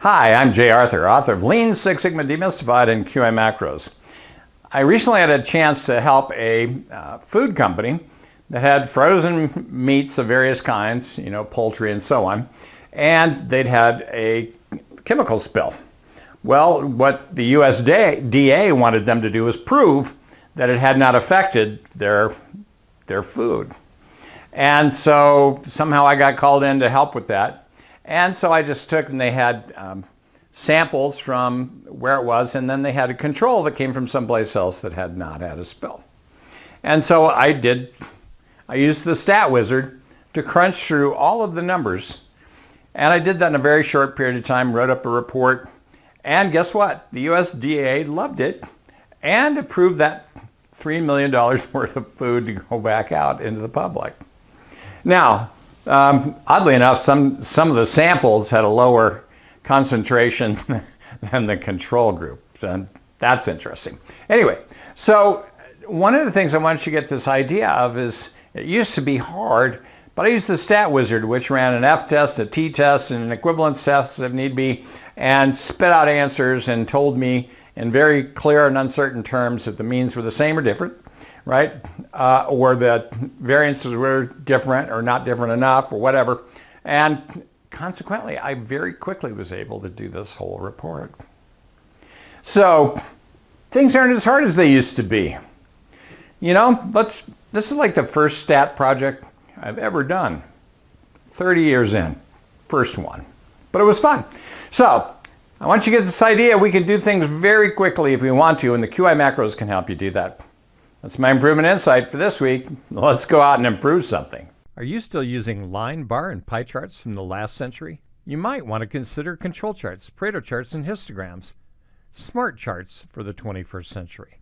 Hi, I'm Jay Arthur, author of Lean Six Sigma Demystified and QA Macros. I recently had a chance to help a food company that had frozen meats of various kinds, poultry and so on, and they'd had a chemical spill. Well, what the USDA wanted them to do was prove that it had not affected their food. And so somehow I got called in to help with that. And so I just took, and they had samples from where it was, and then they had a control that came from someplace else that had not had a spill. And so I used the Stat Wizard to crunch through all of the numbers. And I did that in a very short period of time, wrote up a report, and guess what? The USDA loved it and approved that $3 million worth of food to go back out into the public. Now, oddly enough, some of the samples had a lower concentration than the control group, and that's interesting. Anyway, so one of the things I wanted you to get this idea of is it used to be hard, but I used the Stat Wizard, which ran an F-test, a T-test, and an equivalence test if need be, and spit out answers and told me in very clear and uncertain terms if the means were the same or different, right? Or that variances were different or not different enough or whatever. And consequently, I very quickly was able to do this whole report. So things aren't as hard as they used to be. This is like the first stat project I've ever done. 30 years in, first one. But it was fun. So I want you to get this idea. We can do things very quickly if we want to, and the QI macros can help you do that. That's my improvement insight for this week. Let's go out and improve something. Are you still using line, bar, and pie charts from the last century? You might want to consider control charts, Pareto charts, and histograms. Smart charts for the 21st century.